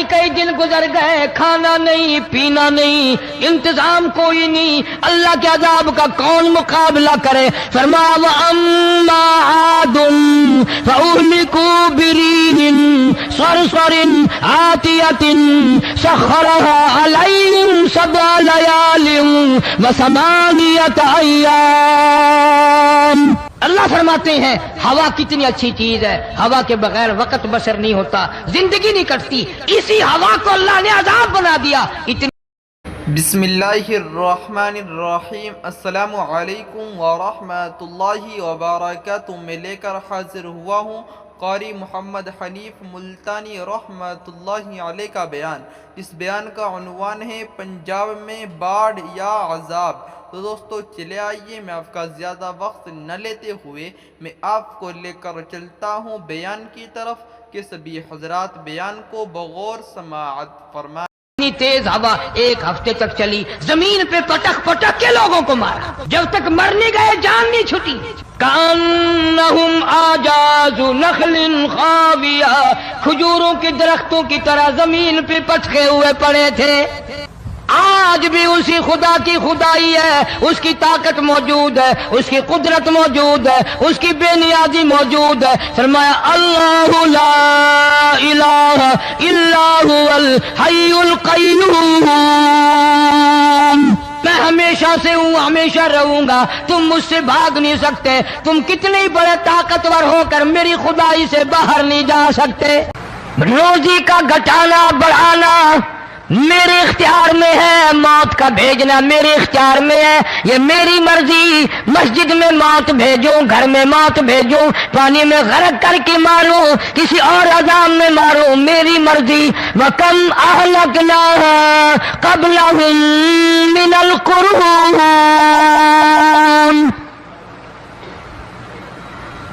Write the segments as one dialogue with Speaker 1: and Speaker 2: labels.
Speaker 1: کئی دن گزر گئے، کھانا نہیں، پینا نہیں، انتظام کوئی نہیں، اللہ کے عذاب کا کون مقابلہ کرے؟ فرمایا وَأَمَّا عَادٌ فَأُهْلِكُوا بِرِيحٍ صَرْصَرٍ عَاتِيَةٍ سَخَّرَهَا عَلَيْهِمْ سَبْعَ لَيَالٍ وَثَمَانِيَةَ أَيَّامٍ۔ اللہ فرماتے ہیں ہوا کتنی اچھی چیز ہے، ہوا کے بغیر وقت بسر نہیں ہوتا، زندگی نہیں کٹتی، اسی ہوا کو اللہ نے عذاب بنا دیا۔
Speaker 2: بسم اللہ الرحمن الرحیم۔ السلام علیکم ورحمۃ اللہ وبرکاتہ۔ میں لے کر حاضر ہوا ہوں قاری محمد حنیف ملتانی رحمۃ اللہ علیہ کا بیان۔ اس بیان کا عنوان ہے پنجاب میں باڑھ یا عذاب۔ تو دوستو چلے آئیے، میں آپ کا زیادہ وقت نہ لیتے ہوئے میں آپ کو لے کر چلتا ہوں بیان کی طرف کہ سبھی حضرات بیان کو بغور سماعت فرمائیں۔
Speaker 1: اتنی تیز ہوا ایک ہفتے تک چلی، زمین پہ پٹک پٹک کے لوگوں کو مارا، جب تک مر نہیں گئے جان نہیں چھٹی۔ کأنہم اعجاز نخل خاویہ، کھجوروں کے درختوں کی طرح زمین پہ پٹکے ہوئے پڑے تھے۔ آج بھی اسی خدا کی خدائی ہے، اس کی طاقت موجود ہے، اس کی قدرت موجود ہے، اس کی بے نیازی موجود ہے۔ فرمایا اللہ لا الہ الا هو الحی القیوم، میں ہمیشہ سے ہوں، ہمیشہ رہوں گا، تم مجھ سے بھاگ نہیں سکتے، تم کتنے بڑے طاقتور ہو کر میری خدائی سے باہر نہیں جا سکتے۔ روزی کا گھٹانا بڑھانا میرے اختیار میں ہے، موت کا بھیجنا میرے اختیار میں ہے، یہ میری مرضی۔ مسجد میں موت بھیجوں، گھر میں موت بھیجوں، پانی میں غرق کر کے ماروں، کسی اور عذاب میں ماروں، میری مرضی۔ وَكَمْ أَهْلَكْنَا قَبْلَهُم مِّنَ الْقُرُونِ،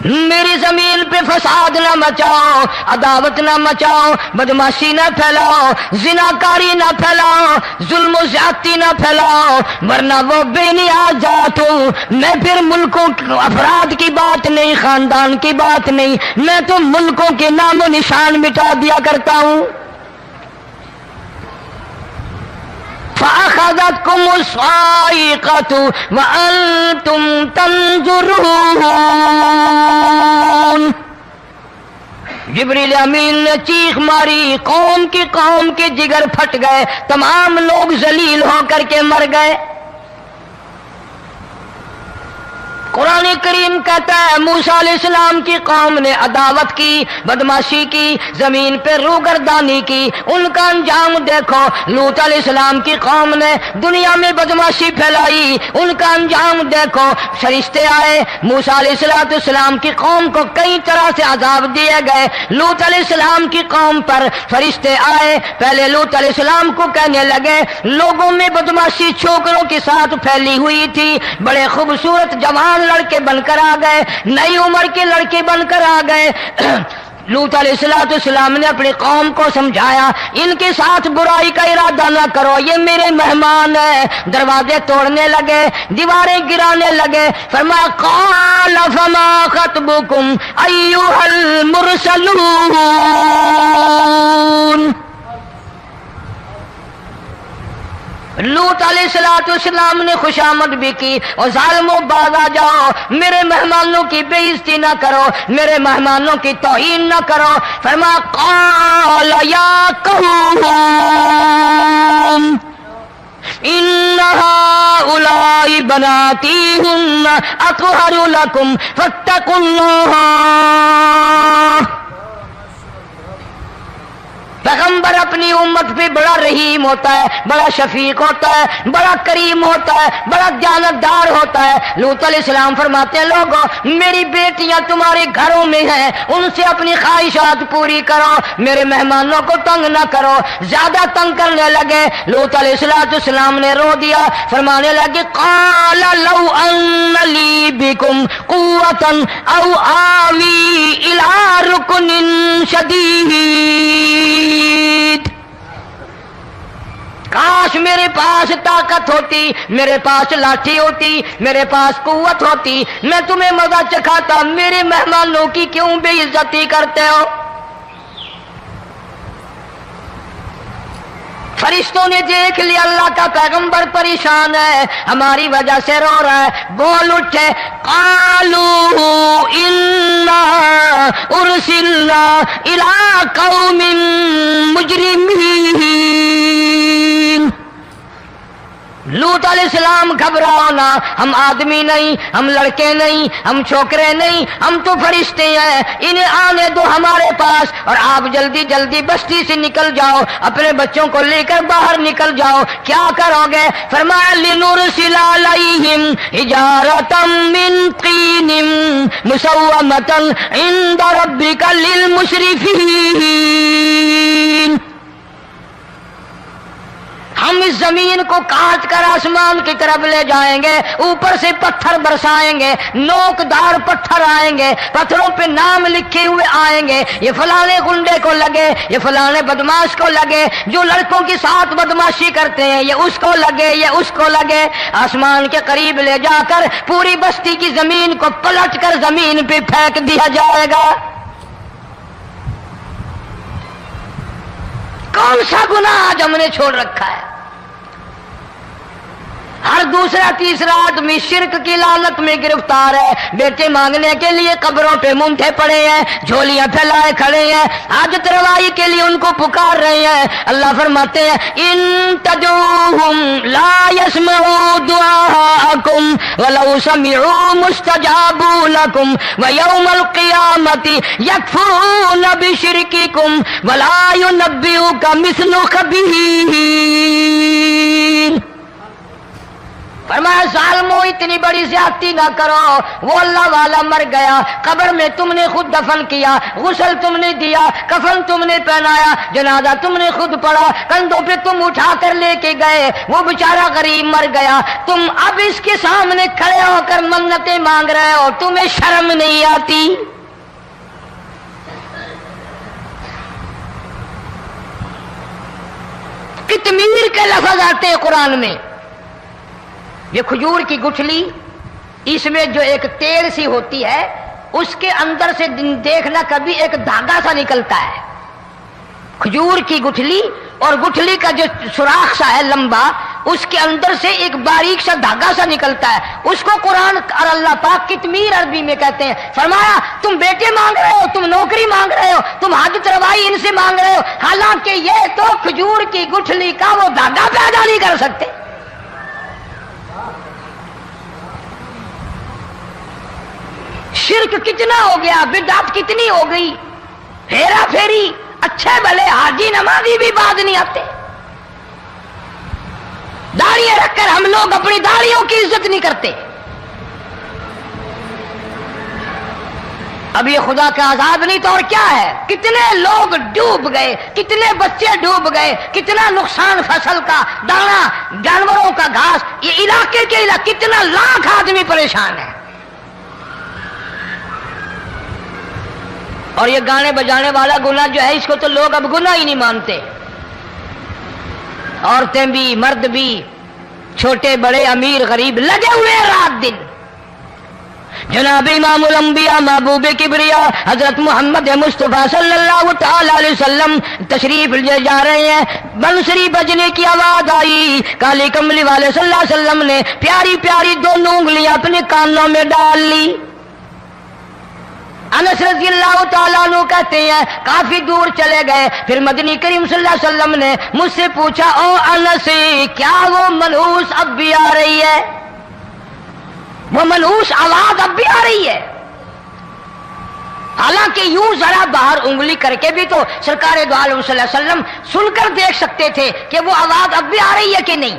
Speaker 1: میری زمین پہ فساد نہ مچاؤ، عداوت نہ مچاؤ، بدماشی نہ پھیلاؤ، زناکاری نہ پھیلاؤ، ظلم و زیادتی نہ پھیلاؤ، ورنہ وہ بے نیاز ذات ہوں۔ میں پھر ملکوں افراد کی بات نہیں، خاندان کی بات نہیں، میں تو ملکوں کے نام و نشان مٹا دیا کرتا ہوں۔ فَأَخَذَتْكُمُ الصَّاعِقَةُ وَأَنْتُمْ تَنْظُرُونَ، جبریل امین نے چیخ ماری، قوم کے جگر پھٹ گئے، تمام لوگ ذلیل ہو کر کے مر گئے۔ قرآن کریم کہتا ہے موسیٰ علیہ السلام کی قوم نے عداوت کی، بدماشی کی، زمین پہ روگردانی کی، ان کا انجام دیکھو۔ لوط علیہ السلام کی قوم نے دنیا میں بدماشی پھیلائی، ان کا انجام دیکھو۔ فرشتے آئے، موسیٰ علیہ السلام کی قوم کو کئی طرح سے عذاب دیے گئے۔ لوط علیہ السلام کی قوم پر فرشتے آئے، پہلے لوط علیہ السلام کو کہنے لگے، لوگوں میں بدماشی چھوکروں کے ساتھ پھیلی ہوئی تھی، بڑے خوبصورت جوان لڑکے بن کر آ گئے، نئی عمر کے لڑکے بن کر آ گئے۔ لوط علیہ السلام نے اپنی قوم کو سمجھایا، ان کے ساتھ برائی کا ارادہ نہ کرو، یہ میرے مہمان ہیں۔ دروازے توڑنے لگے، دیواریں گرانے لگے۔ فرمایا قال فما خطبكم ایھا المرسلون، لوط علیہ السلام نے خوشامد بھی کی، اور ظالموں باز آ جاؤ، میرے مہمانوں کی بے عزتی نہ کرو، میرے مہمانوں کی توہین نہ کرو۔ فرمایا قال یا قوم ان هؤلاء بناتی هن اطہر لکم فاتقوا اللہ۔ پیغمبر اپنی امت پہ بڑا رحیم ہوتا ہے، بڑا شفیق ہوتا ہے، بڑا کریم ہوتا ہے، بڑا دیانتدار ہوتا ہے۔ لوط علیہ السلام فرماتے ہیں لوگوں میری بیٹیاں تمہارے گھروں میں ہیں، ان سے اپنی خواہشات پوری کرو، میرے مہمانوں کو تنگ نہ کرو۔ زیادہ تنگ کرنے لگے، لوط علیہ السلام نے رو دیا، فرمانے لگے قال لو ان لی بکم قوة او آوی الی رکن شدید، کاش میرے پاس طاقت ہوتی، میرے پاس لاٹھی ہوتی، میرے پاس قوت ہوتی، میں تمہیں مزہ چکھاتا، میرے مہمانوں کی کیوں بے عزتی کرتے ہو؟ فرشتوں نے دیکھ لیا اللہ کا پیغمبر پریشان ہے، ہماری وجہ سے رو رہا ہے، بول اٹھے قالوا انا ارسلنا الى قوم مجرمین۔ لوط علیہ السلام گھبراؤ نہ، ہم آدمی نہیں، ہم لڑکے نہیں، ہم چھوکرے نہیں، ہم تو فرشتے ہیں، انہیں آنے دو ہمارے پاس، اور آپ جلدی جلدی بستی سے نکل جاؤ، اپنے بچوں کو لے کر باہر نکل جاؤ۔ کیا کرو گے؟ فرمایا لنرسل علیہم حجارۃ من طین مسومۃ عند ربک للمسرفین۔ ہم اس زمین کو کاٹ کر آسمان کی طرف لے جائیں گے، اوپر سے پتھر برسائیں گے، نوکدار پتھر آئیں گے، پتھروں پہ نام لکھے ہوئے آئیں گے، یہ فلانے گنڈے کو لگے، یہ فلانے بدماش کو لگے، جو لڑکوں کے ساتھ بدماشی کرتے ہیں یہ اس کو لگے، یہ اس کو لگے۔ آسمان کے قریب لے جا کر پوری بستی کی زمین کو پلٹ کر زمین پہ پھینک دیا جائے گا۔ کون سا گناہ آج ہم نے چھوڑ رکھا ہے؟ ہر دوسرا تیسرا آدمی شرک کی لعنت میں گرفتار ہے، بیٹے مانگنے کے لیے قبروں پہ منڈے پڑے ہیں، جھولیاں پھیلائے کھڑے ہیں، حاجت روائی کے لیے ان کو پکار رہے ہیں۔ اللہ فرماتے ہیں ان تدعوہم لا يسمعوا دعاءکم ولو سمعوا مستجابوا لکم ویوم القیامت یکفرون بشرککم ولا ینبئک مثل خبیر۔ فرمایا ظالمو اتنی بڑی زیادتی نہ کرو، وہ اللہ والا مر گیا، قبر میں تم نے خود دفن کیا، غسل تم نے دیا، کفن تم نے پہنایا، جنازہ تم نے خود پڑھا، کندھوں پہ تم اٹھا کر لے کے گئے، وہ بیچارہ غریب مر گیا، تم اب اس کے سامنے کھڑے ہو کر منتیں مانگ رہے ہو، تمہیں شرم نہیں آتی؟ قطمیر کے لفظ آتے ہیں قرآن میں۔ یہ کھجور کی گٹھلی، اس میں جو ایک تیل سی ہوتی ہے، اس کے اندر سے دیکھنا کبھی ایک دھاگا سا نکلتا ہے۔ کھجور کی گٹھلی اور گٹھلی کا جو سوراخ سا ہے لمبا، اس کے اندر سے ایک باریک سا دھاگا سا نکلتا ہے، اس کو قرآن اور اللہ پاک قطمیر عربی میں کہتے ہیں۔ فرمایا تم بیٹے مانگ رہے ہو، تم نوکری مانگ رہے ہو، تم حاجت روائی ان سے مانگ رہے ہو، حالانکہ یہ تو کھجور کی گٹھلی کا وہ دھاگا پیدا نہیں کر سکتے۔ شرک کتنا ہو گیا، بدعت کتنی ہو گئی، ہیرا پھیری، اچھے بھلے حاجی نمازی بھی بعد نہیں آتے۔ داڑیاں رکھ کر ہم لوگ اپنی داڑیوں کی عزت نہیں کرتے۔ اب یہ خدا کا عذاب نہیں تو اور کیا ہے؟ کتنے لوگ ڈوب گئے، کتنے بچے ڈوب گئے، کتنا نقصان فصل کا، دانا، جانوروں کا گھاس، یہ علاقے کے کتنا لاکھ آدمی پریشان ہے۔ اور یہ گانے بجانے والا گناہ جو ہے، اس کو تو لوگ اب گناہ ہی نہیں مانتے، عورتیں بھی مرد بھی، چھوٹے بڑے امیر غریب لگے ہوئے رات دن۔ جناب امام الانبیاء محبوب کبریا حضرت محمد مصطفیٰ صلی اللہ تعالی علیہ وسلم تشریف لے جا رہے ہیں، بنسری بجنے کی آواز آئی، کالی کملی والے صلی اللہ علیہ وسلم نے پیاری پیاری دونوں انگلیاں اپنے کانوں میں ڈال لی۔ انس رضی اللہ تعالیٰ عنہ کہتے ہیں کافی دور چلے گئے، پھر مدنی کریم صلی اللہ علیہ وسلم نے مجھ سے پوچھا او انس کیا وہ منحوس اب بھی آ رہی ہے؟ وہ منحوس آواز اب بھی آ رہی ہے؟ حالانکہ یوں ذرا باہر انگلی کر کے بھی تو سرکار دو عالم صلی اللہ علیہ وسلم سن کر دیکھ سکتے تھے کہ وہ آواز اب بھی آ رہی ہے کہ نہیں،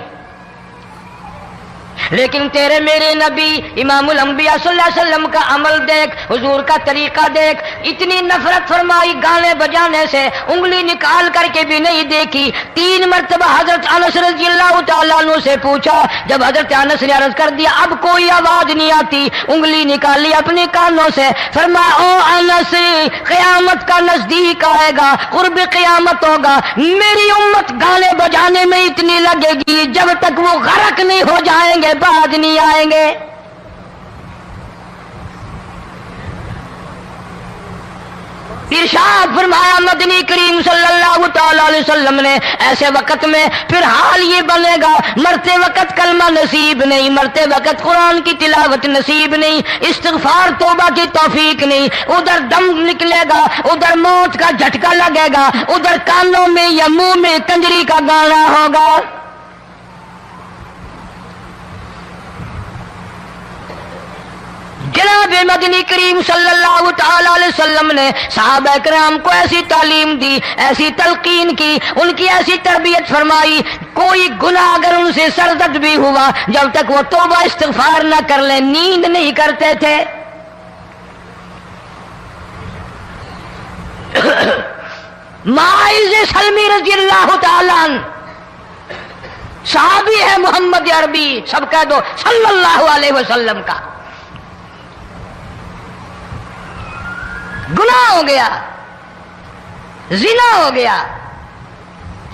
Speaker 1: لیکن تیرے میرے نبی امام الانبیاء صلی اللہ علیہ وسلم کا عمل دیکھ، حضور کا طریقہ دیکھ، اتنی نفرت فرمائی گانے بجانے سے، انگلی نکال کر کے بھی نہیں دیکھی۔ 3 مرتبہ حضرت انس رضی اللہ تعالیٰ عنہ سے پوچھا، جب حضرت انس نے عرض کر دیا اب کوئی آواز نہیں آتی، انگلی نکالی اپنے کانوں سے، فرمایا او انس قیامت کا نزدیک آئے گا، قرب قیامت ہوگا، میری امت گانے بجانے میں اتنی لگے گی جب تک وہ غرق نہیں ہو جائیں گے بعد نہیں آئیں گے۔ ارشاد فرمایا مدنی کریم صلی اللہ تعالی علیہ وسلم نے ایسے وقت میں پھر حال یہ بنے گا، مرتے وقت کلمہ نصیب نہیں، مرتے وقت قرآن کی تلاوت نصیب نہیں، استغفار توبہ کی توفیق نہیں، ادھر دم نکلے گا، ادھر موت کا جھٹکا لگے گا، ادھر کانوں میں یا منہ میں کنجری کا گانا ہوگا۔ جناب مدنی کریم صلی اللہ تعالی علیہ وسلم نے صحابہ کرام کو ایسی تعلیم دی، ایسی تلقین کی، ان کی ایسی تربیت فرمائی، کوئی گناہ اگر ان سے سرزد بھی ہوا جب تک وہ توبہ استغفار نہ کر لیں نیند نہیں کرتے تھے۔ معاذ سلمی رضی اللہ تعالی عنہ صحابی ہے محمد عربی، سب کہہ دو صلی اللہ علیہ وسلم کا۔ گناہ ہو گیا، زنا ہو گیا،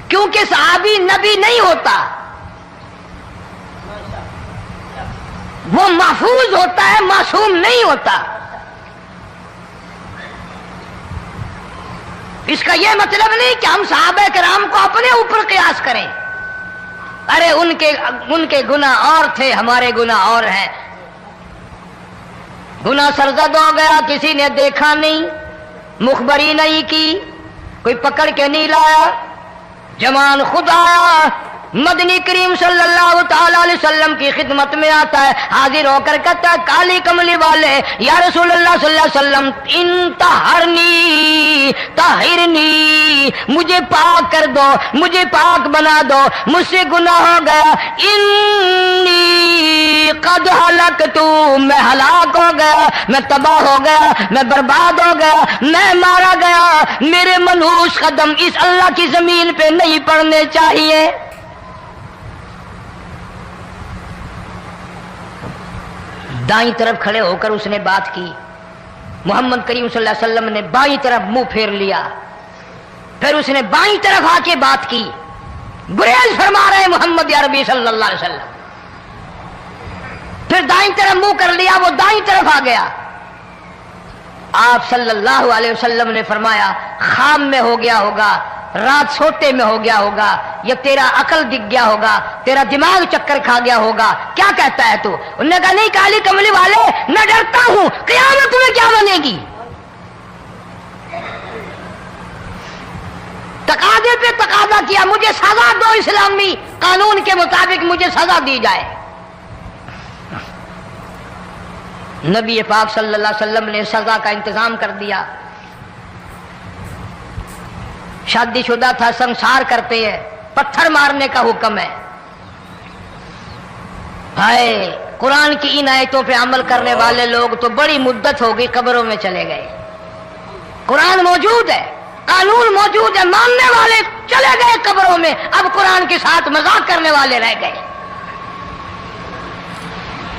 Speaker 1: کیونکہ صحابی نبی نہیں ہوتا، وہ محفوظ ہوتا ہے، معصوم نہیں ہوتا۔ اس کا یہ مطلب نہیں کہ ہم صحابہ کرام کو اپنے اوپر قیاس کریں، ارے ان کے گناہ اور تھے، ہمارے گناہ اور ہیں۔ گناہ سرزد ہو گیا، کسی نے دیکھا نہیں، مخبری نہیں کی، کوئی پکڑ کے نہیں لایا، جوان خود آیا، مدنی کریم صلی اللہ تعالی علیہ وسلم کی خدمت میں آتا ہے، حاضر ہو کر کہتا ہے کالی کملی والے یا رسول اللہ صلی اللہ علیہ وسلم انطہرنی طہرنی، مجھے پاک کر دو، مجھے پاک بنا دو، مجھ سے گناہ ہو گیا، انی قد ہلکت، میں ہلاک ہو گیا، میں تباہ ہو گیا، میں برباد ہو گیا، میں مارا گیا، میرے منحوس قدم اس اللہ کی زمین پہ نہیں پڑنے چاہیے۔ دائیں طرف کھڑے ہو کر اس نے بات کی، محمد کریم صلی اللہ علیہ وسلم نے بائیں طرف منہ پھیر لیا، پھر اس نے بائیں طرف آ کے بات کی، گریز فرما رہے محمد عربی صلی اللہ علیہ وسلم، پھر دائیں طرف منہ کر لیا، وہ دائیں طرف آ گیا۔ آپ صلی اللہ علیہ وسلم نے فرمایا خواب میں ہو گیا ہوگا، رات سوتے میں ہو گیا ہوگا، یا تیرا عقل دکھ گیا ہوگا، تیرا دماغ چکر کھا گیا ہوگا، کیا کہتا ہے تو؟ انہوں نے کہا نہیں کالی کملی والے، میں ڈرتا ہوں قیامت میں کیا بنے گی۔ تقاضے پہ تقاضا کیا، مجھے سزا دو، اسلامی قانون کے مطابق مجھے سزا دی جائے۔ نبی پاک صلی اللہ علیہ وسلم نے سزا کا انتظام کر دیا۔ شادی شدہ تھا، سنسار کرتے ہیں، پتھر مارنے کا حکم ہے۔ ہائے قرآن کی ان آیتوں پہ عمل کرنے والے لوگ تو بڑی مدت ہو گئی قبروں میں چلے گئے۔ قرآن موجود ہے، قانون موجود ہے، ماننے والے چلے گئے قبروں میں، اب قرآن کے ساتھ مذاق کرنے والے رہ گئے۔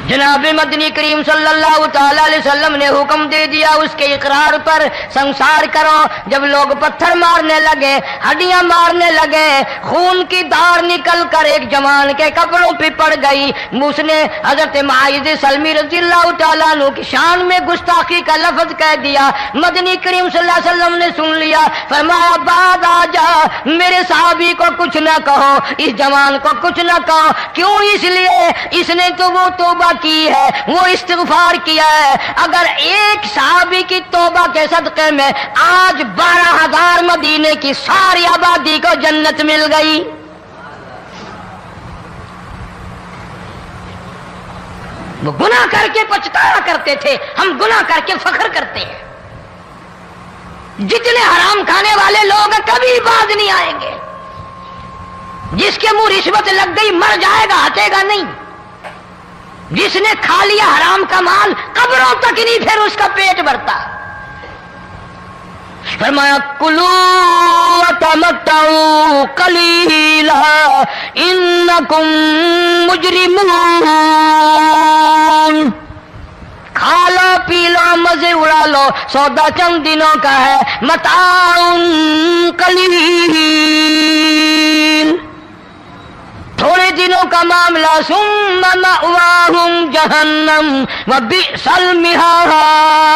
Speaker 1: جناب مدنی کریم صلی اللہ تعالی علیہ وسلم نے حکم دے دیا اس کے اقرار پر سنسار کرو۔ جب لوگ پتھر مارنے لگے، ہڈیاں مارنے لگے، خون کی دھار نکل کر ایک جوان کے کپڑوں پہ پڑ گئی، اس نے حضرت معاذ سلمی رضی اللہ تعالیٰ عنہ کی شان میں گستاخی کا لفظ کہہ دیا۔ مدنی کریم صلی اللہ علیہ وسلم نے سن لیا، فرمایا بعد آ جا، میرے صحابی کو کچھ نہ کہو، اس جوان کو کچھ نہ کہو۔ کیوں؟ اس لیے اس نے تو وہ توبہ کی ہے، وہ استغفار کیا ہے۔ اگر ایک صحابی کی توبہ کے صدقے میں آج 12,000 مدینے کی ساری آبادی کو جنت مل گئی۔ وہ گناہ کر کے پچھتایا کرتے تھے، ہم گناہ کر کے فخر کرتے ہیں۔ جتنے حرام کھانے والے لوگ کبھی باز نہیں آئیں گے۔ جس کے منہ رشوت لگ گئی مر جائے گا، ہٹے گا نہیں۔ جس نے کھا لیا حرام کا مال قبروں تک نہیں پھر اس کا پیٹ بھرتا۔ فرمایا کلو وتمتعوا قلیلا انکم مجرمون، کھا لو پی لو مزے اڑا لو، سودا چند دنوں کا ہے، متاع قلیل، تھوڑے دنوں کا معاملہ، ثم مأواہم جہنم وبئس المہاد،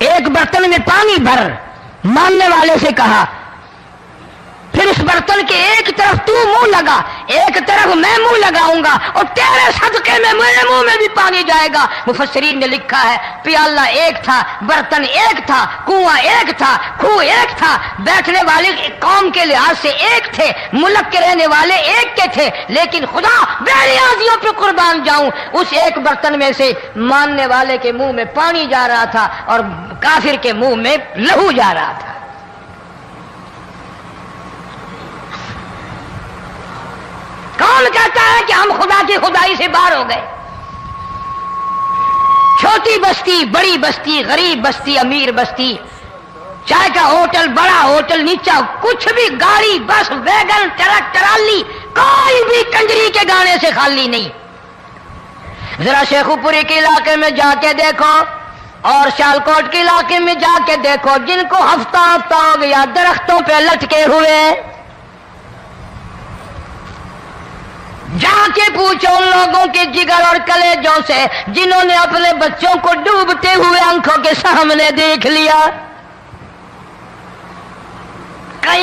Speaker 1: ایک برتن میں پانی بھر، ماننے والے سے کہا، پھر اس برتن کے ایک طرف تو منہ لگا، ایک طرف میں منہ لگاؤں گا، اور تیرے صدقے میں میرے منہ میں بھی پانی جائے گا۔ مفسرین نے لکھا ہے پیالہ ایک تھا، برتن ایک تھا، کنواں ایک تھا، کھوہ ایک تھا، بیٹھنے والے قوم کے لحاظ سے ایک تھے، ملک کے رہنے والے ایک کے تھے، لیکن خدا بے نیازیوں پہ قربان جاؤں، اس ایک برتن میں سے ماننے والے کے منہ میں پانی جا رہا تھا اور کافر کے منہ میں لہو جا رہا تھا۔ کون کہتا ہے کہ ہم خدا کی خدائی سے باہر ہو گئے؟ چھوٹی بستی، بڑی بستی، غریب بستی، امیر بستی، چائے کا ہوٹل، بڑا ہوٹل، نیچا کچھ بھی، گاڑی، بس، ویگن، ٹرک، ٹرالی، کوئی بھی کنجری کے گانے سے خالی نہیں۔ ذرا شیخو پوری کے علاقے میں جا کے دیکھو اور سیالکوٹ کے علاقے میں جا کے دیکھو، جن کو ہفتہ ہفتہ ہو گیا درختوں پہ لٹکے ہوئے، جا کے پوچھو ان لوگوں کے جگر اور کلیجوں سے جنہوں نے اپنے بچوں کو ڈوبتے ہوئے آنکھوں کے سامنے دیکھ لیا۔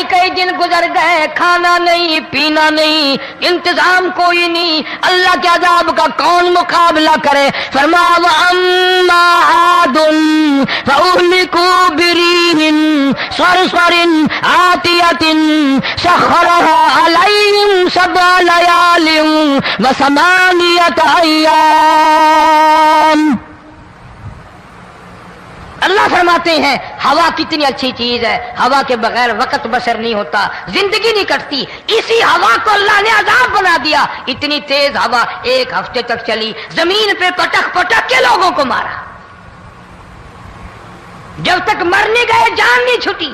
Speaker 1: کئی دن گزر گئے، کھانا نہیں، پینا نہیں، انتظام کوئی نہیں، اللہ کے عذاب کا کون مقابلہ کرے؟ فرمایا وَأَمَّا عَادٌ فَأُهْلِكُوا بِرِيحٍ صَرْصَرٍ عَاتِيَةٍ سَخَّرَهَا عَلَيْهِمْ 7 لَيَالٍ و8 أَيَّامٍ۔ اللہ فرماتے ہیں ہوا کتنی اچھی چیز ہے، ہوا کے بغیر وقت بسر نہیں ہوتا، زندگی نہیں کٹتی، اسی ہوا کو اللہ نے عذاب بنا دیا۔ اتنی تیز ہوا 1 ہفتے تک چلی، زمین پہ پٹک پٹک کے لوگوں کو مارا، جب تک مر نہیں گئے جان نہیں چھٹی۔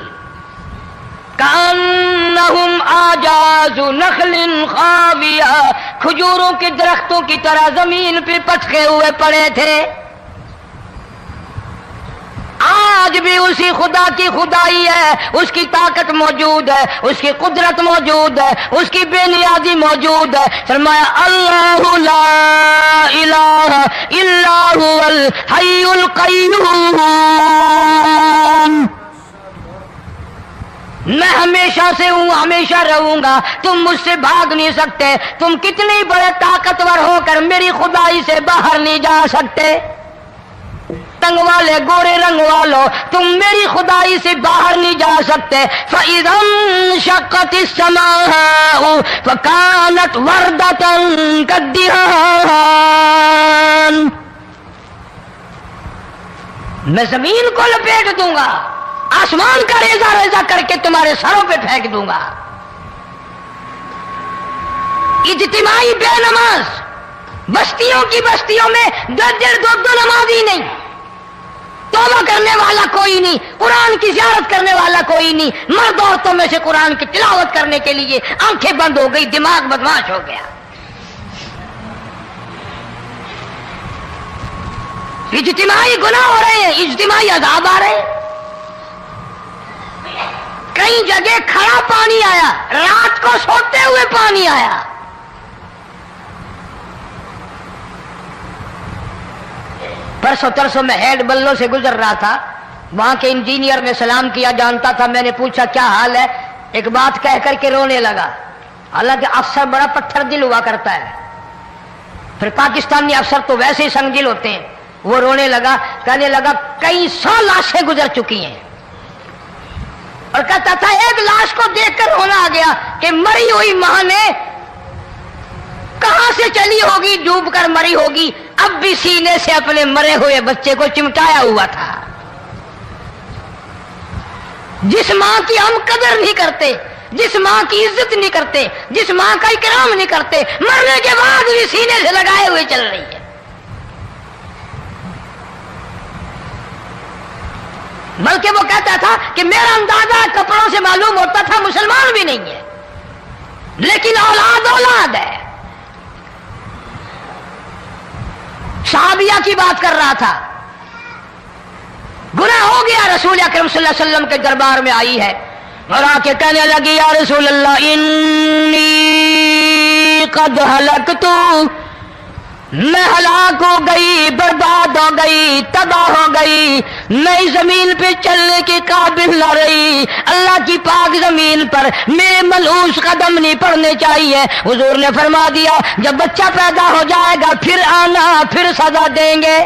Speaker 1: کأنہم اعجاز نخل خاویہ، کھجوروں کے درختوں کی طرح زمین پہ پٹکے ہوئے پڑے تھے۔ آج بھی اسی خدا کی خدائی ہے، اس کی طاقت موجود ہے، اس کی قدرت موجود ہے، اس کی بے نیازی موجود ہے۔ فرمایا اللہ لا الہ الا هو الحی القیوم، میں ہمیشہ سے ہوں، ہمیشہ رہوں گا، تم مجھ سے بھاگ نہیں سکتے، تم کتنی بڑے طاقتور ہو کر میری خدائی سے باہر نہیں جا سکتے۔ تنگ والے، گورے رنگ والو، تم میری خدائی سے باہر نہیں جا سکتے۔ فَإِذَا انشَقَّتِ السَّمَاءُ فَكَانَتْ وَرْدَةً كَالدِّهَانِ، میں زمین کو لپیٹ دوں گا، آسمان کا ریزہ ریزہ کر کے تمہارے سروں پہ پھینک دوں گا۔ اجتماعی بے نماز، بستیوں کی بستیوں میں 2 نمازی نہیں، توبہ کرنے والا کوئی نہیں، قرآن کی زیارت کرنے والا کوئی نہیں، مرد عورتوں میں سے قرآن کی تلاوت کرنے کے لیے آنکھیں بند ہو گئی، دماغ بدماش ہو گیا۔ اجتماعی گناہ ہو رہے ہیں، اجتماعی عذاب آ رہے ہیں۔ کئی جگہ کھڑا پانی آیا، رات کو سوتے ہوئے پانی آیا۔ پرسوں ترسوں میں ہیڈ بلوں سے گزر رہا تھا، وہاں کے انجینئر نے سلام کیا، جانتا تھا، میں نے پوچھا کیا حال ہے، ایک بات کہہ کر کے رونے لگا، حالانکہ افسر بڑا پتھر دل ہوا کرتا ہے، پھر پاکستانی افسر تو ویسے ہی سنگ دل ہوتے ہیں۔ وہ رونے لگا، کہنے لگا کئی 100 لاشیں گزر چکی ہیں، اور کہتا تھا ایک لاش کو دیکھ کر رونا آ گیا کہ مری ہوئی ماں نے کہاں سے چلی ہوگی، ڈوب کر مری ہوگی، اب بھی سینے سے اپنے مرے ہوئے بچے کو چمٹایا ہوا تھا۔ جس ماں کی ہم قدر نہیں کرتے، جس ماں کی عزت نہیں کرتے، جس ماں کا اکرام نہیں کرتے، مرنے کے بعد بھی سینے سے لگائے ہوئے چل رہی ہے۔ بلکہ وہ کہتا تھا کہ میرا اندازہ کپڑوں سے معلوم ہوتا تھا مسلمان بھی نہیں ہے، لیکن اولاد اولاد ہے۔ صحابیہ کی بات کر رہا تھا، گناہ ہو گیا، رسول اکرم صلی اللہ علیہ وسلم کے دربار میں آئی ہے اور آ کے کہنے لگی یا رسول اللہ انی قد ہلکت، میں ہلاک ہو گئی، برباد ہو گئی، تباہ ہو گئی، میں اس زمین پہ چلنے کے قابل نہ رہی، اللہ کی پاک زمین پر میرے ملعوس قدم نہیں پڑنے چاہیے۔ حضور نے فرما دیا جب بچہ پیدا ہو جائے گا پھر آنا، پھر سزا دیں گے۔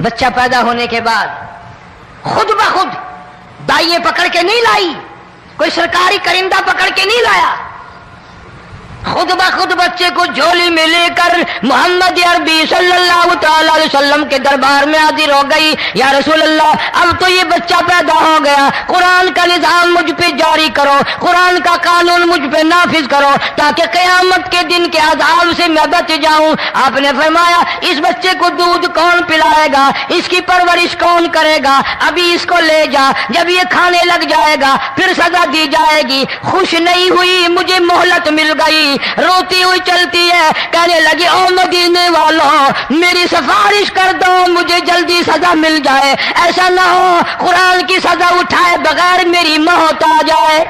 Speaker 1: بچہ پیدا ہونے کے بعد خود بخود دائیں پکڑ کے نہیں لائی، کوئی سرکاری کرندہ پکڑ کے نہیں لایا، خود بخود بچے کو جھولی میں لے کر محمد عربی صلی اللہ تعالی علیہ وسلم کے دربار میں حاضر ہو گئی۔ یا رسول اللہ اب تو یہ بچہ پیدا ہو گیا، قرآن کا نظام مجھ پہ جاری کرو، قرآن کا قانون مجھ پہ نافذ کرو تاکہ قیامت کے دن کے عذاب سے میں بچ جاؤں۔ آپ نے فرمایا اس بچے کو دودھ کون پلائے گا، اس کی پرورش کون کرے گا، ابھی اس کو لے جا، جب یہ کھانے لگ جائے گا پھر سزا دی جائے گی۔ خوش نہیں ہوئی، مجھے مہلت مل گئی، روتی ہوئی چلتی ہے، کہنے لگی او مدینے والوں میری سفارش کر دو، مجھے جلدی سزا مل جائے، ایسا نہ ہو قرآن کی سزا اٹھائے بغیر میری موت آ جائے۔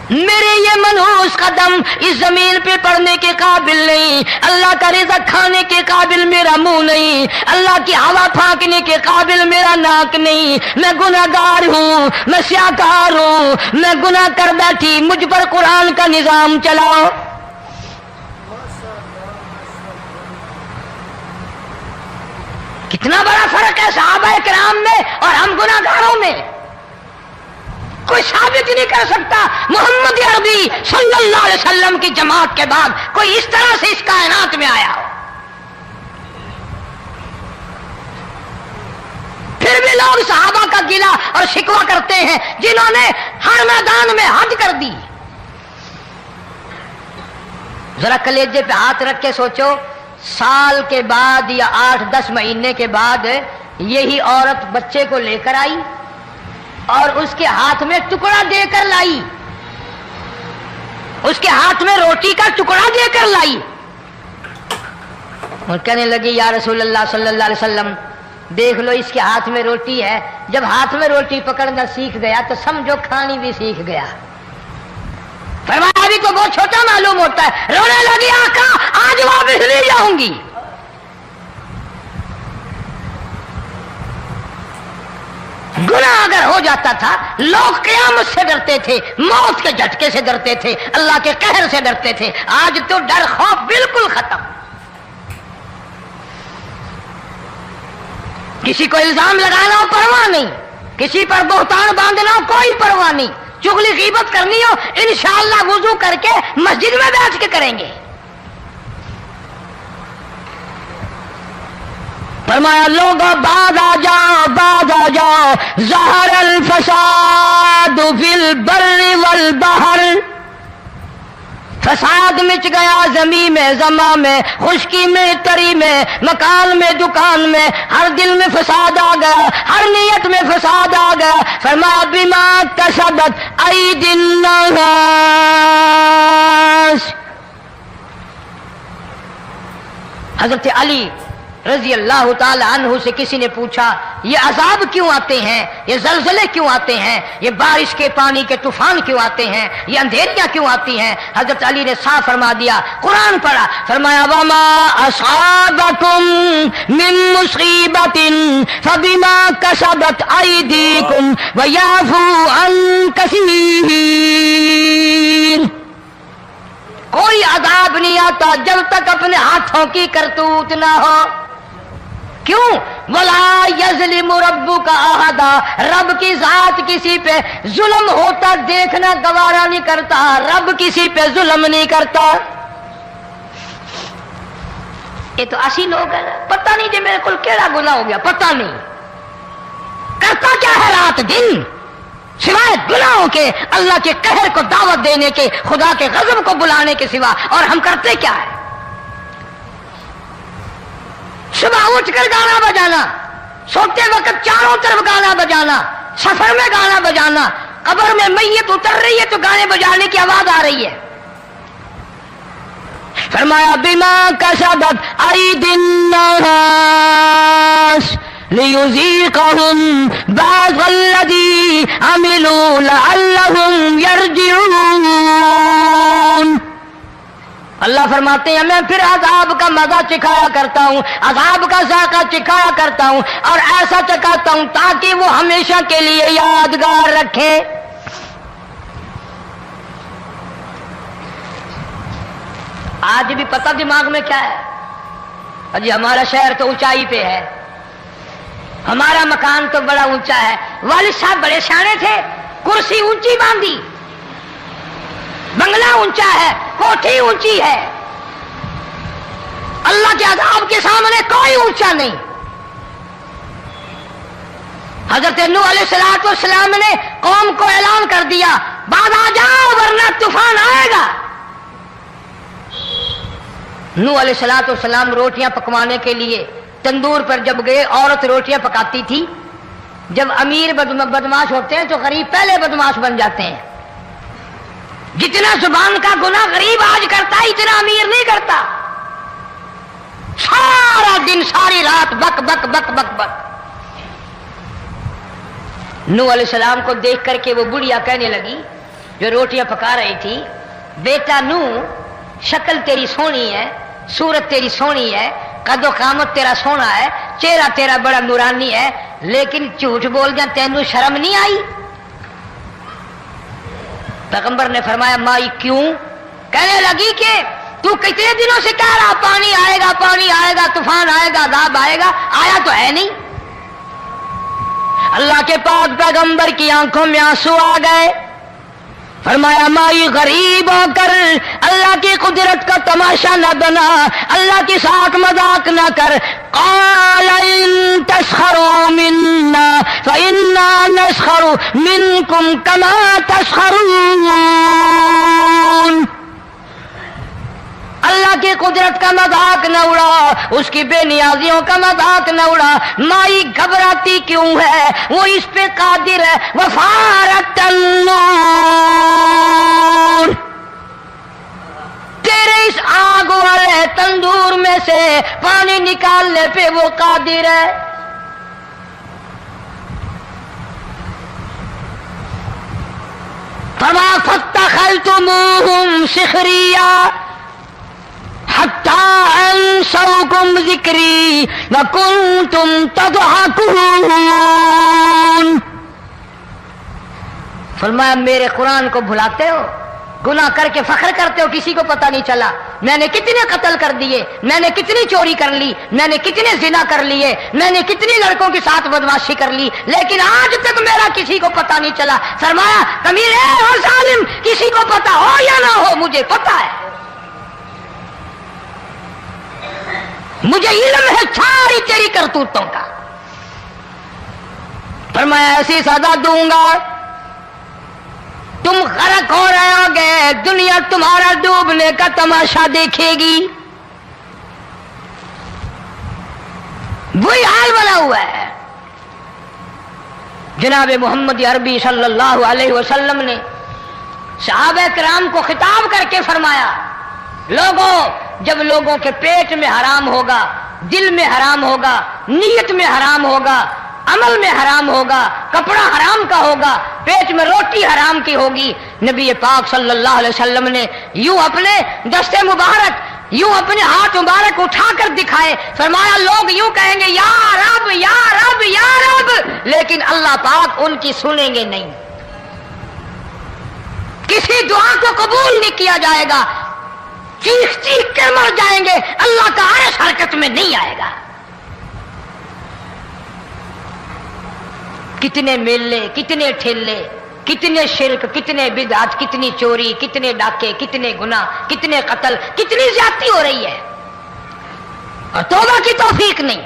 Speaker 1: میرے یہ منحوس قدم اس زمین پہ پڑنے کے قابل نہیں، اللہ کا رزق کھانے کے قابل میرا منہ نہیں، اللہ کی ہوا پھانکنے کے قابل میرا ناک نہیں، میں گناہگار ہوں، میں سیاکار ہوں، میں گناہ کر بیٹھی، مجھ پر قرآن کا نظام چلاؤ۔ کتنا بڑا فرق ہے صحابہ کرام میں اور ہم گناہگاروں میں، کوئی ثابت نہیں کر سکتا محمد عربی صلی اللہ علیہ وسلم کی جماعت کے بعد کوئی اس طرح سے اس کائنات میں آیا ہو۔ پھر بھی لوگ صحابہ کا گلہ اور شکوہ کرتے ہیں جنہوں نے ہر میدان میں حج کر دی۔ ذرا کلیجے پہ ہاتھ رکھ کے سوچو، سال کے بعد یا 8-10 مہینے کے بعد یہی عورت بچے کو لے کر آئی اور اس کے ہاتھ میں ٹکڑا دے کر لائی، اس کے ہاتھ میں روٹی کا ٹکڑا دے کر لائی اور کہنے لگی یا رسول اللہ صلی اللہ علیہ وسلم دیکھ لو اس کے ہاتھ میں روٹی ہے، جب ہاتھ میں روٹی پکڑنا سیکھ گیا تو سمجھو کھانی بھی سیکھ گیا۔ فرمایا ابھی تو بہت چھوٹا معلوم ہوتا ہے، رونے لگی آقا آج واپس لے جاؤں گی۔ گناہ اگر ہو جاتا تھا لوگ قیامت سے ڈرتے تھے، موت کے جھٹکے سے ڈرتے تھے، اللہ کے قہر سے ڈرتے تھے، آج تو ڈر خوف بالکل ختم۔ کسی کو الزام لگانا ہو پرواہ نہیں، کسی پر بہتان باندھنا ہو کوئی پرواہ نہیں، چغلی غیبت کرنی ہو انشاءاللہ وضو کر کے مسجد میں بیٹھ کے کریں گے۔ فرمایا لوگوں بعد آ جاؤ، بعد آ جاؤ، ظہر الفساد فی البر والبحر، فساد مچ گیا زمین میں، زماں میں، خشکی میں، تری میں، مکان میں، دکان میں، ہر دل میں فساد آ گیا، ہر نیت میں فساد آ گیا۔ فرمایا بما کسبت ایدی الناس، حضرت علی رضی اللہ تعالی عنہ سے کسی نے پوچھا یہ عذاب کیوں آتے ہیں، یہ زلزلے کیوں آتے ہیں، یہ بارش کے پانی کے طوفان کیوں آتے ہیں، یہ اندھیریاں کیوں آتی ہیں؟ حضرت علی نے صاف فرما دیا، قرآن پڑھا، فرمایا وما اصابکم من مصیبت فبما کسبت ایدیکم ویعفو عن کثیر۔ کوئی عذاب نہیں آتا جب تک اپنے ہاتھوں کی کرتوت نہ ہو۔ کیوں؟ وَلَا يَظْلِمُ رَبُّكَ أَحَدًا، رب کی ذات کسی پہ ظلم ہوتا دیکھنا گوارا نہیں کرتا، رب کسی پہ ظلم نہیں کرتا۔ یہ تو اسی لوگ ہیں، پتہ نہیں جی میرے کو کیڑا گناہ ہو گیا، پتہ نہیں کرتا کیا ہے رات دن سوائے گناہوں کے، اللہ کے قہر کو دعوت دینے کے، خدا کے غضب کو بلانے کے سوا، اور ہم کرتے کیا ہے؟ صبح اٹھ کر گانا بجانا، سوتے وقت چاروں طرف گانا بجانا، سفر میں گانا بجانا، قبر میں میت اتر رہی ہے تو گانے بجانے کی آواز آ رہی ہے۔ فرمایا بما کسبت ایدی الناس لِيُذِيقَهُمْ بَعْضَ الَّذِي عَمِلُوا لَعَلَّهُمْ يَرْجِعُونَ۔ اللہ فرماتے ہیں میں پھر عذاب کا مزہ چکھایا کرتا ہوں، عذاب کا ذائقہ چکھایا کرتا ہوں، اور ایسا چکھاتا ہوں تاکہ وہ ہمیشہ کے لیے یادگار رکھے۔ آج بھی پتہ دماغ میں کیا ہے؟ جی ہمارا شہر تو اونچائی پہ ہے، ہمارا مکان تو بڑا اونچا ہے، والد صاحب بڑے سیانے تھے، کرسی اونچی باندھی، بنگلہ اونچا ہے، کوٹھی اونچی ہے، اللہ کے عذاب کے سامنے کوئی اونچا نہیں۔ حضرت نوح علیہ السلام نے قوم کو اعلان کر دیا باز آ جاؤ ورنہ طوفان آئے گا۔ نوح علیہ السلام روٹیاں پکوانے کے لیے تندور پر جب گئے، عورت روٹیاں پکاتی تھی۔ جب امیر بدماش ہوتے ہیں تو غریب پہلے بدماش بن جاتے ہیں۔ جتنا زبان کا گناہ غریب آج کرتا ہے اتنا امیر نہیں کرتا۔ سارا دن ساری رات بک بک بک بک بک۔ نوح علیہ السلام کو دیکھ کر کے وہ بڑھیا کہنے لگی جو روٹیاں پکا رہی تھی، بیٹا نوح شکل تیری سونی ہے، صورت تیری سونی ہے، قد و قامت تیرا سونا ہے، چہرہ تیرا بڑا نورانی ہے، لیکن جھوٹ بول جا تینوں شرم نہیں آئی؟ پیغمبر نے فرمایا مائی کیوں؟ کہنے لگی کہ تو کتنے دنوں سے کہہ رہا پانی آئے گا، پانی آئے گا، طوفان آئے گا، عذاب آئے گا، آیا تو ہے نہیں۔ اللہ کے پاک پیغمبر کی آنکھوں میں آنسو آ گئے۔ فرمایا مائی غریب ہو کر اللہ کی قدرت کا تماشا نہ بنا، اللہ کے ساتھ مذاق نہ کر۔ قال ان تسخروا منا فإنا نسخر منكم كما تسخرون۔ اللہ کی قدرت کا مذاق نہ اڑا، اس کی بے نیازیوں کا مذاق نہ اڑا۔ مائی گھبراتی کیوں ہے؟ وہ اس پہ قادر ہے۔ وفارت النور، تیرے اس آگ والے تندور میں سے پانی نکالنے پہ وہ قادر ہے۔ فما فاتخذتموهم سخریا حتی انسوکم ذکری وکنتم تضحکون۔ فرمایا میرے قرآن کو بھلاتے ہو، گناہ کر کے فخر کرتے ہو، کسی کو پتہ نہیں چلا میں نے کتنے قتل کر دیے، میں نے کتنی چوری کر لی، میں نے کتنے زنا کر لیے، میں نے کتنی لڑکوں کے ساتھ بدماشی کر لی، لیکن آج تک میرا کسی کو پتہ نہیں چلا۔ فرمایا امیر اور ظالم، کسی کو پتہ ہو یا نہ ہو مجھے پتہ ہے، مجھے علم ہے ساری تیری کرتوتوں کا۔ فرمایا ایسی سزا دوں گا تم غرق ہو رہے ہوگے، دنیا تمہارا ڈوبنے کا تماشا دیکھے گی۔ وہی حال بنا ہوا ہے۔ جناب محمد عربی صلی اللہ علیہ وسلم نے صحابہ کرام کو خطاب کر کے فرمایا لوگوں، جب لوگوں کے پیٹ میں حرام ہوگا، دل میں حرام ہوگا، نیت میں حرام ہوگا، عمل میں حرام ہوگا، کپڑا حرام کا ہوگا، پیٹ میں روٹی حرام کی ہوگی، نبی پاک صلی اللہ علیہ وسلم نے یوں اپنے دست مبارک، یوں اپنے ہاتھ مبارک اٹھا کر دکھائے، فرمایا لوگ یوں کہیں گے یا رب یا رب یا رب، لیکن اللہ پاک ان کی سنیں گے نہیں، کسی دعا کو قبول نہیں کیا جائے گا، چیخ چیخ کے مر جائیں گے، اللہ کا عرش حرکت میں نہیں آئے گا۔ کتنے میلے، کتنے ٹھیلے، کتنے شرک، کتنے بدعت، کتنی چوری، کتنے ڈاکے، کتنے گناہ، کتنے قتل، کتنی زیادتی ہو رہی ہے اور توبہ کی توفیق نہیں۔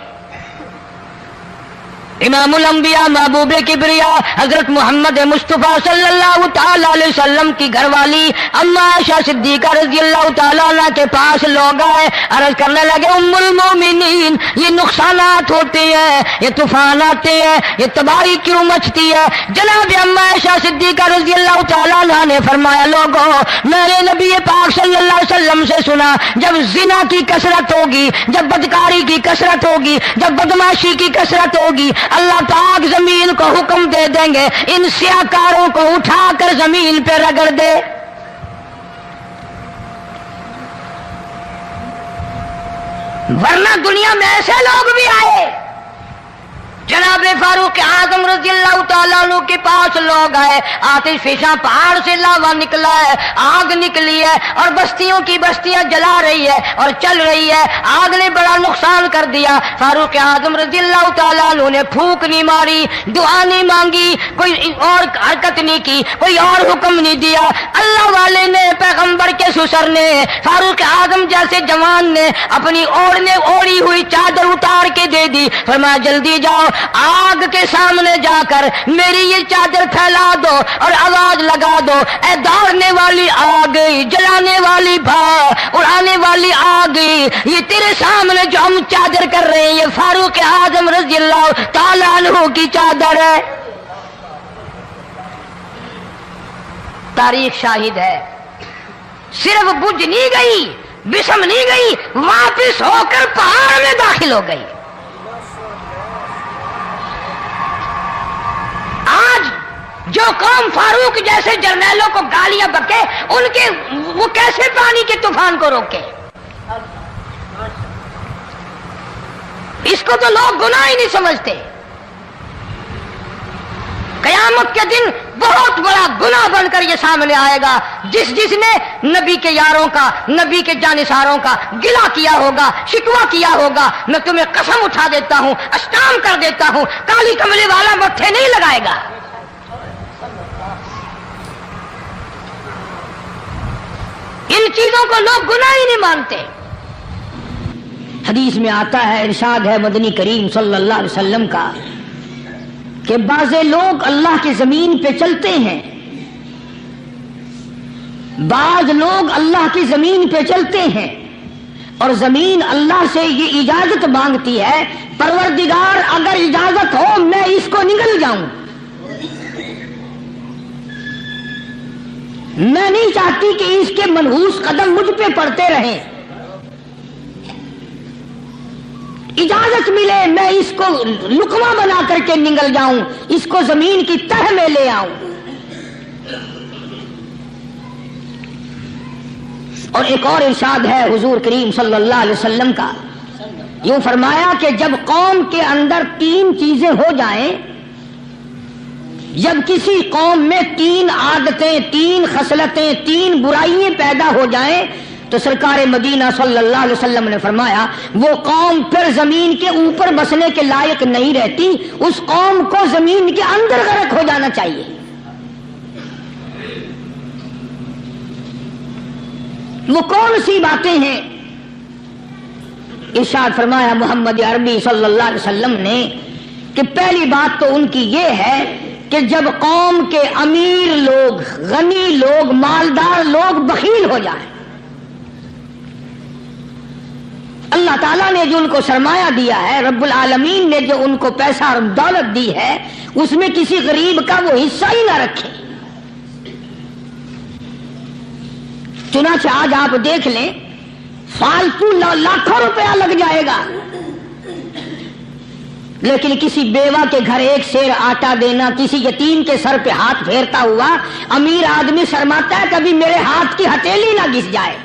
Speaker 1: امام الانبیاء محبوب کبریا حضرت محمد مصطفیٰ صلی اللہ تعالی علیہ وسلم کی گھر والی اما عائشہ صدیقہ رضی اللہ تعالیٰ عنہ کے پاس لوگ آئے، عرض کرنے لگے ام المومنین یہ نقصانات ہوتے ہیں، یہ طوفان آتے ہیں، یہ تباہی کیوں مچتی ہے؟ جناب اما عائشہ صدیقہ رضی اللہ تعالیٰ عنہ نے فرمایا لوگوں میں نے نبی پاک صلی اللہ علیہ وسلم سے سنا جب زنا کی کثرت ہوگی، جب بدکاری کی کثرت ہوگی، جب بدماشی کی کثرت ہوگی، اللہ پاک زمین کو حکم دے دیں گے ان سیاکاروں کو اٹھا کر زمین پہ رگڑ دے۔ ورنہ دنیا میں ایسے لوگ بھی آئے، جناب فاروق اعظم رضی اللہ تعالیٰ عنہ کے پاس لوگ آئے، آتش فشاں پہاڑ سے لاوا نکلا ہے، آگ نکلی ہے اور بستیوں کی بستیاں جلا رہی ہے اور چل رہی ہے، آگ نے بڑا نقصان کر دیا۔ فاروق اعظم رضی اللہ تعالیٰ عنہ نے پھونک نہیں ماری، دعا نہیں مانگی، کوئی اور حرکت نہیں کی، کوئی اور حکم نہیں دیا۔ اللہ والے نے، پیغمبر کے سسر نے، فاروق اعظم جیسے جوان نے اپنی اوڑھی ہوئی چادر اتار کے دے دی، فرمایا جلدی جاؤ آگ کے سامنے جا کر میری یہ چادر پھیلا دو اور آواز لگا دو، اے دوڑنے والی آگ، جلانے والی اڑانے والی آگ، یہ تیرے سامنے جو ہم چادر کر رہے ہیں یہ فاروق اعظم رضی اللہ تعالیٰ عنہ کی چادر ہے۔ تاریخ شاہد ہے، صرف بجھ نہیں گئی، بسم نہیں گئی، واپس ہو کر پہاڑ میں داخل ہو گئی۔ آج جو قوم فاروق جیسے جرنیلوں کو گالیاں بکے ان کے وہ کیسے پانی کے طوفان کو روکے؟ اس کو تو لوگ گناہ ہی نہیں سمجھتے۔ قیامت کے دن بہت بڑا گناہ بن کر یہ سامنے آئے گا، جس نے نبی کے یاروں کا، نبی کے جانثاروں کا گلہ کیا ہوگا، شکوہ کیا ہوگا، میں تمہیں قسم اٹھا دیتا ہوں، اشتام کر دیتا ہوں، کالی کملی والا مٹھے نہیں لگائے گا۔ ان چیزوں کو لوگ گناہ ہی نہیں مانتے۔ حدیث میں آتا ہے، ارشاد ہے مدنی کریم صلی اللہ علیہ وسلم کا کہ بعض لوگ اللہ کی زمین پہ چلتے ہیں، بعض لوگ اللہ کی زمین پہ چلتے ہیں اور زمین اللہ سے یہ اجازت مانگتی ہے، پروردگار اگر اجازت ہو میں اس کو نگل جاؤں، میں نہیں چاہتی کہ اس کے منحوس قدم مجھ پہ پڑتے رہیں، اجازت ملے میں اس کو لقمہ بنا کر کے نگل جاؤں، اس کو زمین کی تہ میں لے آؤں۔ اور ایک اور ارشاد ہے حضور کریم صلی اللہ علیہ وسلم کا، یوں فرمایا کہ جب قوم کے اندر تین چیزیں ہو جائیں، جب کسی قوم میں تین عادتیں، تین خصلتیں، تین برائیاں پیدا ہو جائیں تو سرکار مدینہ صلی اللہ علیہ وسلم نے فرمایا وہ قوم پھر زمین کے اوپر بسنے کے لائق نہیں رہتی، اس قوم کو زمین کے اندر غرق ہو جانا چاہیے۔ وہ کون سی باتیں ہیں؟ ارشاد فرمایا محمد عربی صلی اللہ علیہ وسلم نے کہ پہلی بات تو ان کی یہ ہے کہ جب قوم کے امیر لوگ، غنی لوگ، مالدار لوگ بخیل ہو جائیں، اللہ تعالیٰ نے جو ان کو سرمایہ دیا ہے، رب العالمین نے جو ان کو پیسہ اور دولت دی ہے، اس میں کسی غریب کا وہ حصہ ہی نہ رکھے۔ چنانچہ آج آپ دیکھ لیں فالتو لاکھوں روپیہ لگ جائے گا، لیکن کسی بیوہ کے گھر ایک سیر آٹا دینا، کسی یتیم کے سر پہ ہاتھ پھیرتا ہوا امیر آدمی شرماتا ہے کبھی میرے ہاتھ کی ہتھیلی نہ گھس جائے۔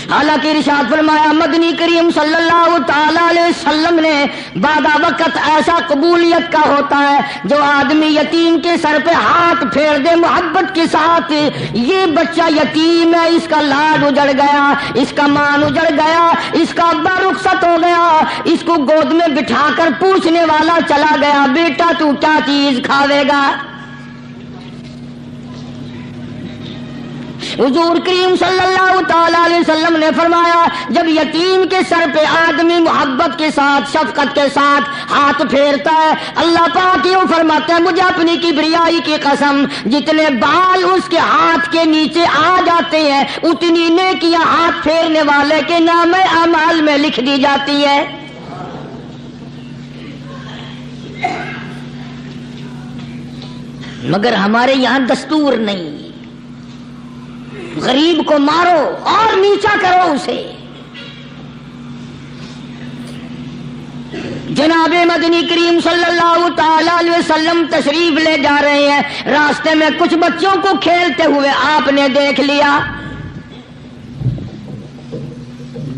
Speaker 1: حالانکہ ارشاد فرمایا مدنی کریم صلی اللہ تعالی علیہ وسلم نے بعد وقت ایسا قبولیت کا ہوتا ہے جو آدمی یتیم کے سر پہ ہاتھ پھیر دے محبت کے ساتھ، یہ بچہ یتیم ہے، اس کا لاڈ اجڑ گیا، اس کا مان اجڑ گیا، اس کا ابا رخصت ہو گیا، اس کو گود میں بٹھا کر پوچھنے والا چلا گیا بیٹا تو کیا چیز کھاوے گا؟ حضور کریم صلی اللہ تعالی علیہ وسلم نے فرمایا جب یتیم کے سر پہ آدمی محبت کے ساتھ شفقت کے ساتھ ہاتھ پھیرتا ہے، اللہ پاک یوں فرماتا ہے مجھے اپنی کبریائی کی قسم جتنے بال اس کے ہاتھ کے نیچے آ جاتے ہیں اتنی نیکیاں ہاتھ پھیرنے والے کے نام اعمال میں لکھ دی جاتی ہے۔ مگر ہمارے یہاں دستور نہیں، غریب کو مارو اور نیچا کرو اسے۔ جناب مدنی کریم صلی اللہ تعالی علیہ وسلم تشریف لے جا رہے ہیں، راستے میں کچھ بچوں کو کھیلتے ہوئے آپ نے دیکھ لیا،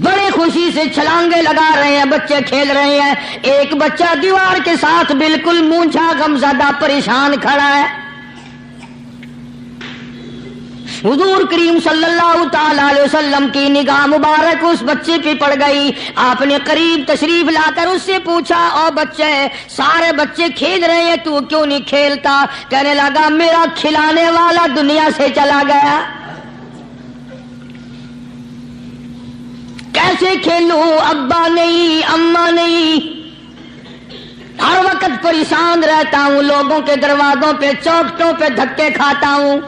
Speaker 1: بڑے خوشی سے چھلانگے لگا رہے ہیں، بچے کھیل رہے ہیں، ایک بچہ دیوار کے ساتھ بالکل مونچھا غمزدہ پریشان کھڑا ہے۔ حضور کریم صلی اللہ تعالی علیہ وسلم کی نگاہ مبارک اس بچے پہ پڑ گئی، آپ نے قریب تشریف لا کر اس سے پوچھا او بچے، سارے بچے کھیل رہے ہیں تو کیوں نہیں کھیلتا؟ کہنے لگا میرا کھلانے والا دنیا سے چلا گیا، کیسے کھیلوں، ابا نہیں اماں نہیں، ہر وقت پریشان رہتا ہوں، لوگوں کے دروازوں پہ چوکھٹوں پہ دھکے کھاتا ہوں۔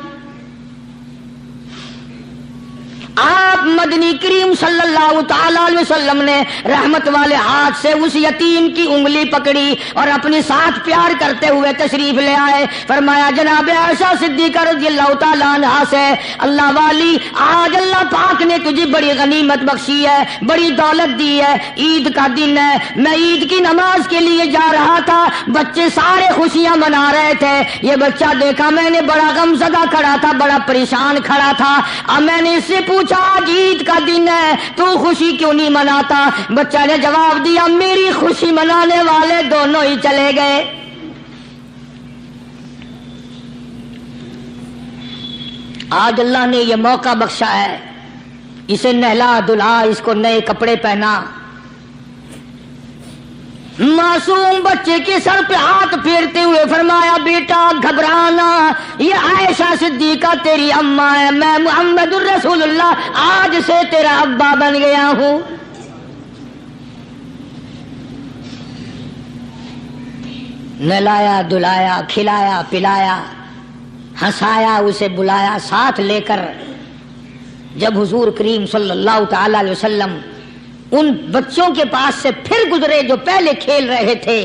Speaker 1: آپ مدنی کریم صلی اللہ تعالی علیہ وسلم نے رحمت والے ہاتھ سے اس یتیم کی انگلی پکڑی اور اپنے ساتھ پیار کرتے ہوئے تشریف لے آئے، فرمایا جناب عائشہ صدیقہ رضی اللہ تعالی عنہا سے اللہ والی آج اللہ پاک نے تجھے بڑی غنیمت بخشی ہے، بڑی دولت دی ہے، عید کا دن ہے، میں عید کی نماز کے لیے جا رہا تھا، بچے سارے خوشیاں منا رہے تھے، یہ بچہ دیکھا میں نے بڑا غمزدہ کھڑا تھا، بڑا پریشان کھڑا تھا، اب میں نے اس سے پوچھا آج عید کا دن ہے تو خوشی کیوں نہیں مناتا؟ بچہ نے جواب دیا میری خوشی منانے والے دونوں ہی چلے گئے۔ آج اللہ نے یہ موقع بخشا ہے، اسے نہلا دھلا، اس کو نئے کپڑے پہنا، معصوم بچے کے سر پہ ہاتھ پھیرتے ہوئے فرمایا بیٹا گھبرانا، یہ عائشہ صدیقہ تیری اماں ہے، میں محمد الرسول اللہ آج سے تیرا ابا بن گیا ہوں۔ نہلایا دھلایا، کھلایا پلایا، ہنسایا، اسے بلایا ساتھ لے کر، جب حضور کریم صلی اللہ تعالی علیہ وسلم ان بچوں کے پاس سے پھر گزرے جو پہلے کھیل رہے تھے،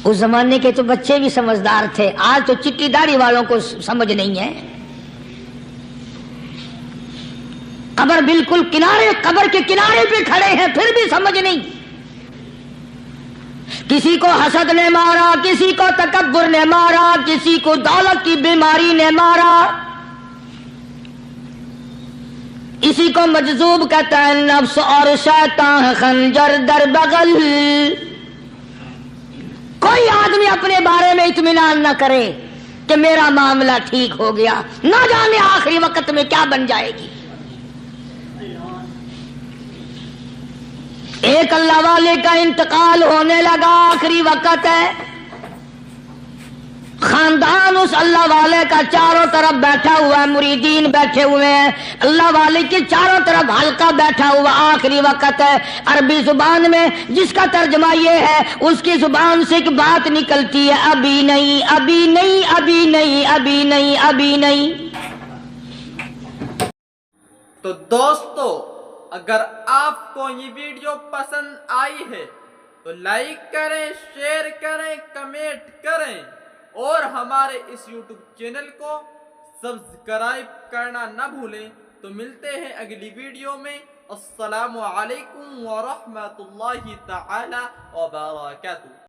Speaker 1: اس زمانے کے تو بچے بھی سمجھدار تھے، آج تو چٹی داڑھی والوں کو سمجھ نہیں ہے، قبر بالکل کنارے، قبر کے کنارے پہ کھڑے ہیں پھر بھی سمجھ نہیں، کسی کو حسد نے مارا، کسی کو تکبر نے مارا، کسی کو دولت کی بیماری نے مارا، اسی کو مجذوب کہتا ہے، نفس اور شیطان خنجر در بغل۔ کوئی آدمی اپنے بارے میں اطمینان نہ کرے کہ میرا معاملہ ٹھیک ہو گیا، نہ جانے آخری وقت میں کیا بن جائے گی۔ ایک اللہ والے کا انتقال ہونے لگا، آخری وقت ہے، خاندان اس اللہ والے کا چاروں طرف بیٹھا ہوا ہے، مریدین بیٹھے ہوئے ہیں، اللہ والے کے چاروں طرف حلقہ بیٹھا ہوا، آخری وقت ہے۔ عربی زبان میں جس کا ترجمہ یہ ہے، اس کی زبان سے ایک بات نکلتی ہے، ابھی نہیں ابھی نہیں ابھی نہیں ابھی نہیں ابھی نہیں۔
Speaker 2: تو دوستو اگر آپ کو یہ ویڈیو پسند آئی ہے تو لائک کریں، شیئر کریں، کمنٹ کریں اور ہمارے اس یوٹیوب چینل کو سبسکرائب کرنا نہ بھولیں۔ تو ملتے ہیں اگلی ویڈیو میں۔ السلام علیکم ورحمۃ اللہ تعالی وبرکاتہ۔